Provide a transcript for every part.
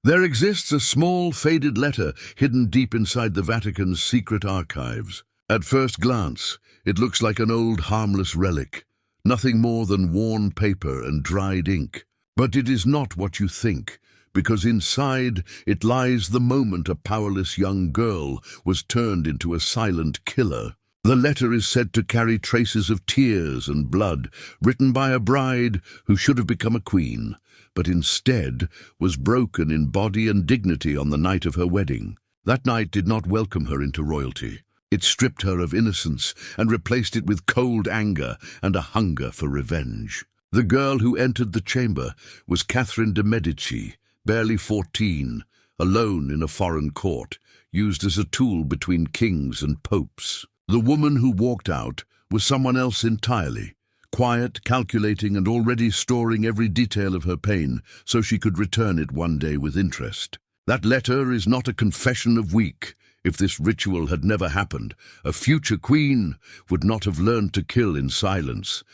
There exists a small, faded letter hidden deep inside the Vatican's secret archives. At first glance, it looks like an old, harmless relic, nothing more than worn paper and dried ink. But it is not what you think, because inside it lies the moment a powerless young girl was turned into a silent killer. The letter is said to carry traces of tears and blood, written by a bride who should have become a queen, but instead was broken in body and dignity on the night of her wedding. That night did not welcome her into royalty. It stripped her of innocence and replaced it with cold anger and a hunger for revenge. The girl who entered the chamber was Catherine de Medici, barely 14, alone in a foreign court, used as a tool between kings and popes. The woman who walked out was someone else entirely, quiet, calculating, and already storing every detail of her pain so she could return it one day with interest. That letter is not a confession of weak. If this ritual had never happened, a future queen would not have learned to kill in silence,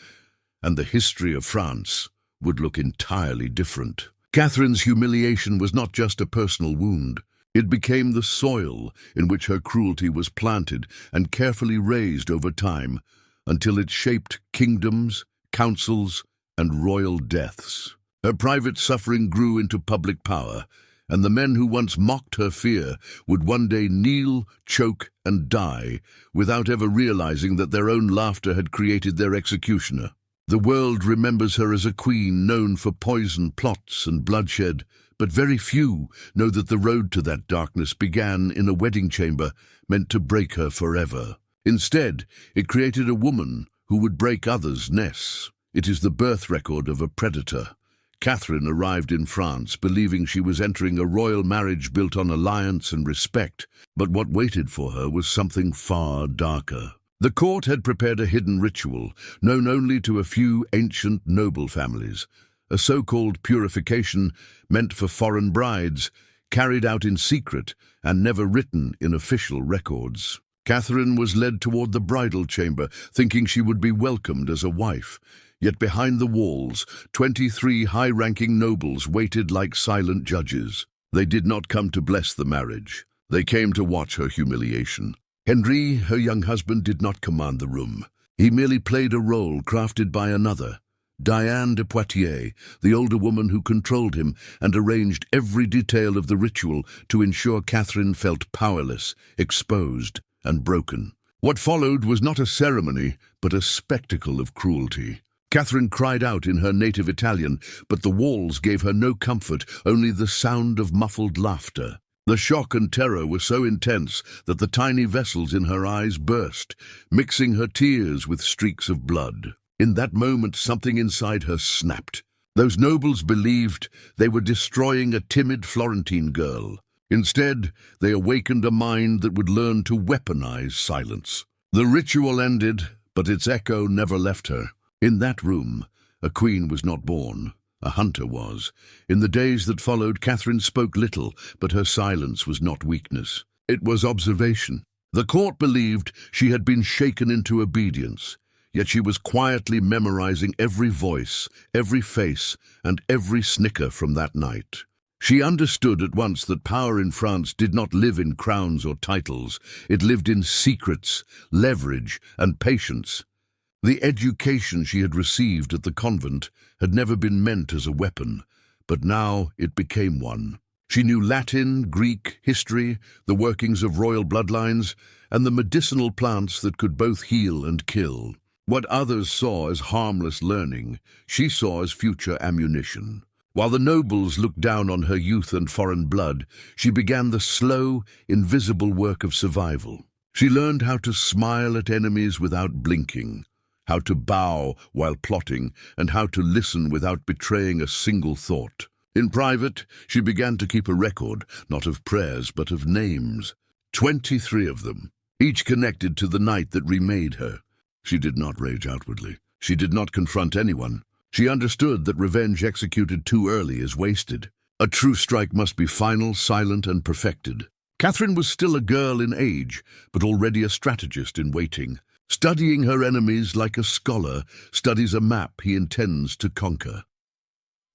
and the history of France would look entirely different. Catherine's humiliation was not just a personal wound. It became the soil in which her cruelty was planted and carefully raised over time until it shaped kingdoms, councils, and royal deaths. Her private suffering grew into public power, and the men who once mocked her fear would one day kneel, choke, and die without ever realizing that their own laughter had created their executioner. The world remembers her as a queen known for poison plots and bloodshed, but very few know that the road to that darkness began in a wedding chamber meant to break her forever. Instead, it created a woman who would break others' nests. It is the birth record of a predator. Catherine arrived in France believing she was entering a royal marriage built on alliance and respect, but what waited for her was something far darker. The court had prepared a hidden ritual, known only to a few ancient noble families, a so-called purification meant for foreign brides, carried out in secret and never written in official records. Catherine was led toward the bridal chamber, thinking she would be welcomed as a wife. Yet behind the walls, 23 high-ranking nobles waited like silent judges. They did not come to bless the marriage. They came to watch her humiliation. Henri, her young husband, did not command the room. He merely played a role crafted by another, Diane de Poitiers, the older woman who controlled him and arranged every detail of the ritual to ensure Catherine felt powerless, exposed, and broken. What followed was not a ceremony, but a spectacle of cruelty. Catherine cried out in her native Italian, but the walls gave her no comfort, only the sound of muffled laughter. The shock and terror were so intense that the tiny vessels in her eyes burst, mixing her tears with streaks of blood. In that moment, something inside her snapped. Those nobles believed they were destroying a timid Florentine girl. Instead, they awakened a mind that would learn to weaponize silence. The ritual ended, but its echo never left her. In that room, a queen was not born. A hunter was. In the days that followed, Catherine spoke little, but her silence was not weakness. It was observation. The court believed she had been shaken into obedience, yet she was quietly memorizing every voice, every face, and every snicker from that night. She understood at once that power in France did not live in crowns or titles. It lived in secrets, leverage, and patience. The education she had received at the convent had never been meant as a weapon, but now it became one. She knew Latin, Greek, history, the workings of royal bloodlines, and the medicinal plants that could both heal and kill. What others saw as harmless learning, she saw as future ammunition. While the nobles looked down on her youth and foreign blood, she began the slow, invisible work of survival. She learned how to smile at enemies without blinking, how to bow while plotting, and how to listen without betraying a single thought. In private, she began to keep a record, not of prayers, but of names. 23 of them, each connected to the night that remade her. She did not rage outwardly. She did not confront anyone. She understood that revenge executed too early is wasted. A true strike must be final, silent, and perfected. Catherine was still a girl in age, but already a strategist in waiting. Studying her enemies like a scholar studies a map he intends to conquer.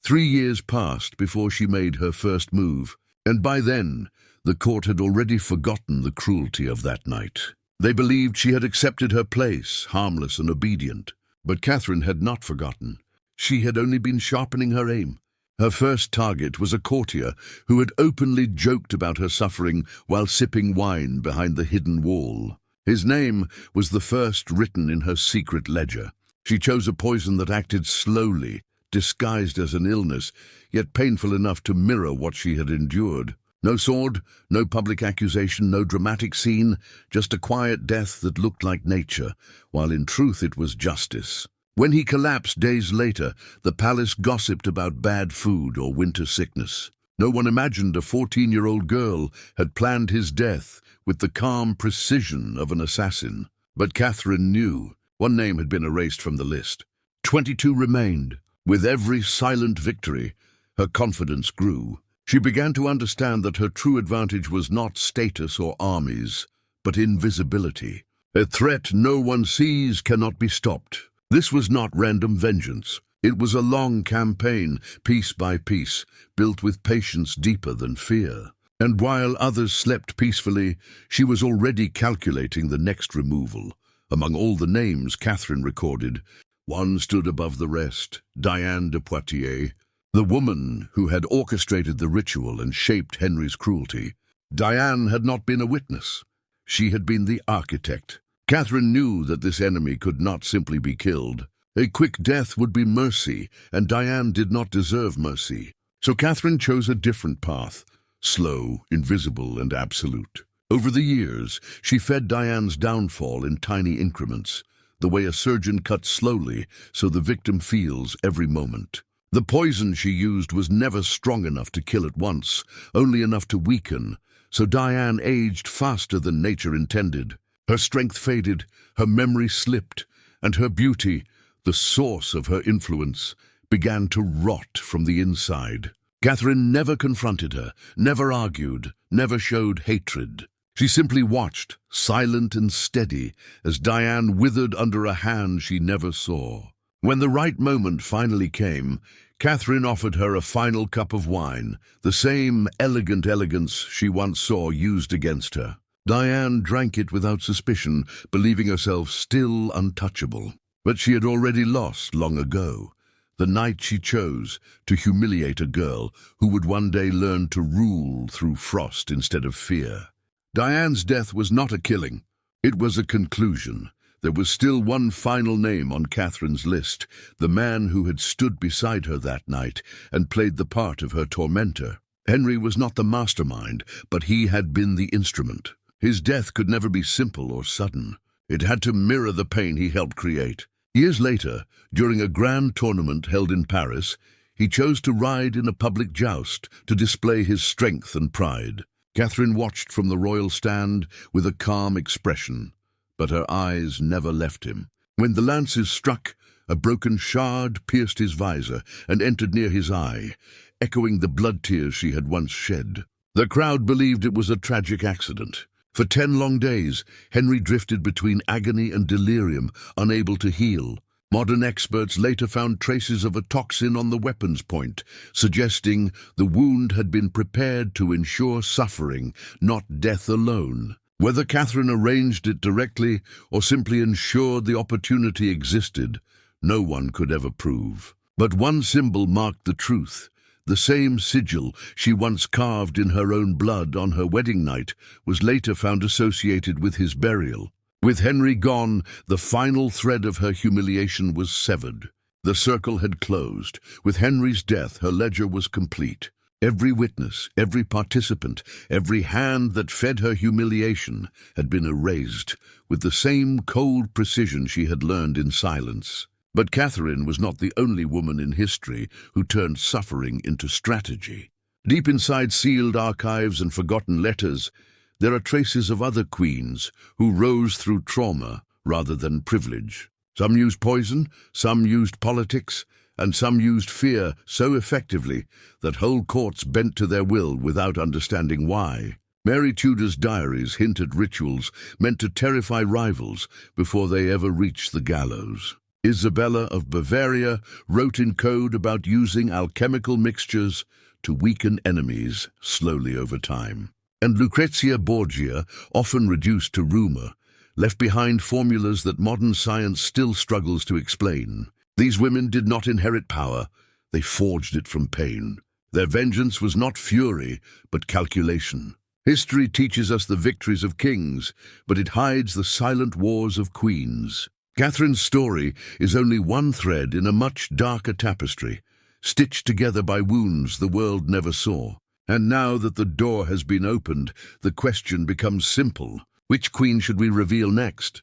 3 years passed before she made her first move. And by then, the court had already forgotten the cruelty of that night. They believed she had accepted her place, harmless and obedient. But Catherine had not forgotten. She had only been sharpening her aim. Her first target was a courtier who had openly joked about her suffering while sipping wine behind the hidden wall. His name was the first written in her secret ledger. She chose a poison that acted slowly, disguised as an illness, yet painful enough to mirror what she had endured. No sword, no public accusation, no dramatic scene, just a quiet death that looked like nature, while in truth it was justice. When he collapsed days later, the palace gossiped about bad food or winter sickness. No one imagined a 14-year-old girl had planned his death with the calm precision of an assassin. But Catherine knew. One name had been erased from the list. 22 remained. With every silent victory, her confidence grew. She began to understand that her true advantage was not status or armies, but invisibility. A threat no one sees cannot be stopped. This was not random vengeance. It was a long campaign, piece by piece, built with patience deeper than fear. And while others slept peacefully, she was already calculating the next removal. Among all the names Catherine recorded, one stood above the rest: Diane de Poitiers, the woman who had orchestrated the ritual and shaped Henry's cruelty. Diane had not been a witness. She had been the architect. Catherine knew that this enemy could not simply be killed. A quick death would be mercy, and Diane did not deserve mercy. So Catherine chose a different path, slow, invisible, and absolute. Over the years, she fed Diane's downfall in tiny increments, the way a surgeon cuts slowly so the victim feels every moment. The poison she used was never strong enough to kill at once, only enough to weaken, so Diane aged faster than nature intended. Her strength faded, her memory slipped, and her beauty, the source of her influence, began to rot from the inside. Catherine never confronted her, never argued, never showed hatred. She simply watched, silent and steady, as Diane withered under a hand she never saw. When the right moment finally came, Catherine offered her a final cup of wine, the same elegant elegance she once saw used against her. Diane drank it without suspicion, believing herself still untouchable. But she had already lost long ago, the night she chose to humiliate a girl who would one day learn to rule through frost instead of fear. Diane's death was not a killing. It was a conclusion. There was still one final name on Catherine's list, the man who had stood beside her that night and played the part of her tormentor. Henry was not the mastermind, but he had been the instrument. His death could never be simple or sudden. It had to mirror the pain he helped create. Years later, during a grand tournament held in Paris, he chose to ride in a public joust to display his strength and pride. Catherine watched from the royal stand with a calm expression, but her eyes never left him. When the lances struck, a broken shard pierced his visor and entered near his eye, echoing the blood tears she had once shed. The crowd believed it was a tragic accident. For 10 long days, Henry drifted between agony and delirium, unable to heal. Modern experts later found traces of a toxin on the weapon's point, suggesting the wound had been prepared to ensure suffering, not death alone. Whether Catherine arranged it directly or simply ensured the opportunity existed, no one could ever prove. But one symbol marked the truth. The same sigil she once carved in her own blood on her wedding night was later found associated with his burial. With Henry gone, the final thread of her humiliation was severed. The circle had closed. With Henry's death, her ledger was complete. Every witness, every participant, every hand that fed her humiliation had been erased with the same cold precision she had learned in silence. But Catherine was not the only woman in history who turned suffering into strategy. Deep inside sealed archives and forgotten letters, there are traces of other queens who rose through trauma rather than privilege. Some used poison, some used politics, and some used fear so effectively that whole courts bent to their will without understanding why. Mary Tudor's diaries hint at rituals meant to terrify rivals before they ever reached the gallows. Isabella of Bavaria wrote in code about using alchemical mixtures to weaken enemies slowly over time. And Lucrezia Borgia, often reduced to rumor, left behind formulas that modern science still struggles to explain. These women did not inherit power, they forged it from pain. Their vengeance was not fury, but calculation. History teaches us the victories of kings, but it hides the silent wars of queens. Catherine's story is only one thread in a much darker tapestry, stitched together by wounds the world never saw. And now that the door has been opened, the question becomes simple. Which queen should we reveal next?